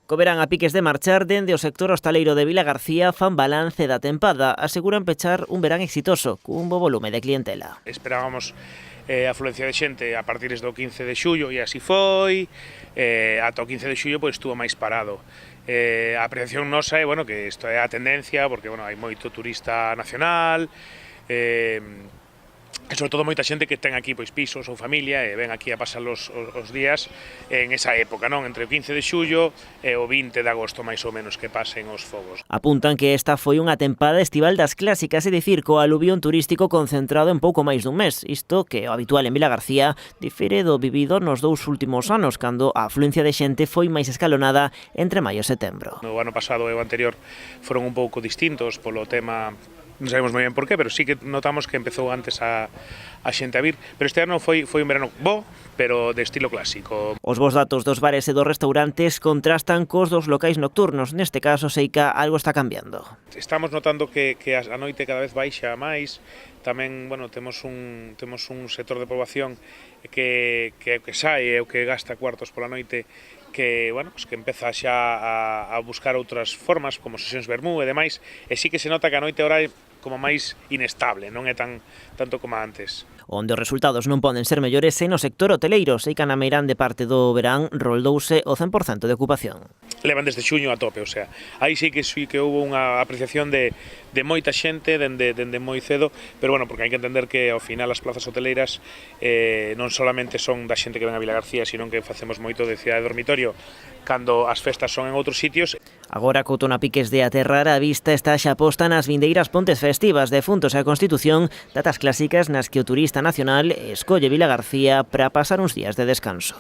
Co verán a piques de marchar, dende o sector hostaleiro de Vilagarcía fan balance da tempada. Aseguran pechar un verán exitoso, cun bo volume de clientela. Esperábamos afluencia de xente a partir do 15 de xullo e así foi. Ata o 15 de xullo pois estuvo máis parado. A apreciación nosa é, bueno, que isto é a tendencia, porque, bueno, hai moito turista nacional, e sobre todo moita xente que ten aquí pois pisos ou familia e ven aquí a pasar os días en esa época, non? Entre o 15 de xullo e o 20 de agosto, máis ou menos, que pasen os fogos. Apuntan que esta foi unha tempada estival das clásicas, é dicir, co aluvión turístico concentrado en pouco máis dun mes. Isto, que é o habitual en Vilagarcía, difire do vivido nos 2 últimos anos, cando a afluencia de xente foi máis escalonada entre maio e setembro. No ano pasado e o anterior foron un pouco distintos polo tema. Non sabemos moi ben por qué, pero sí que notamos que empezou antes a xente a vir. Pero este ano foi un verano bo, pero de estilo clásico. Os bons datos dos bares e dos restaurantes contrastan cos dos locais nocturnos. Neste caso, Seica, algo está cambiando. Estamos notando que a noite cada vez baixa máis. Tamén, bueno, temos un sector de poboación que sae e o que gasta cuartos pola noite, que, bueno, pues que empeza xa a buscar outras formas, como sesións vermú e demais, e sí que se nota que a noite ahora é como máis inestable, non é tanto como antes. Onde os resultados non poden ser mellores é no sector hoteleiro. Seica na Meirán, de parte do verán, roldouse o 100% de ocupación. Levan desde xuño a tope, o sea, aí sí que houve unha apreciación de moita xente dende moi cedo, pero bueno, porque hai que entender que ao final as plazas hoteleiras non solamente son da xente que ven a Vilagarcía, sino que facemos moito de cidade de dormitorio cando as festas son en outros sitios. Agora, co outono a piques de aterrar, a vista está xa posta nas vindeiras pontes festivas de Funtos e a Constitución, datas clásicas nas que o turista nacional escolle Vilagarcía para pasar uns días de descanso.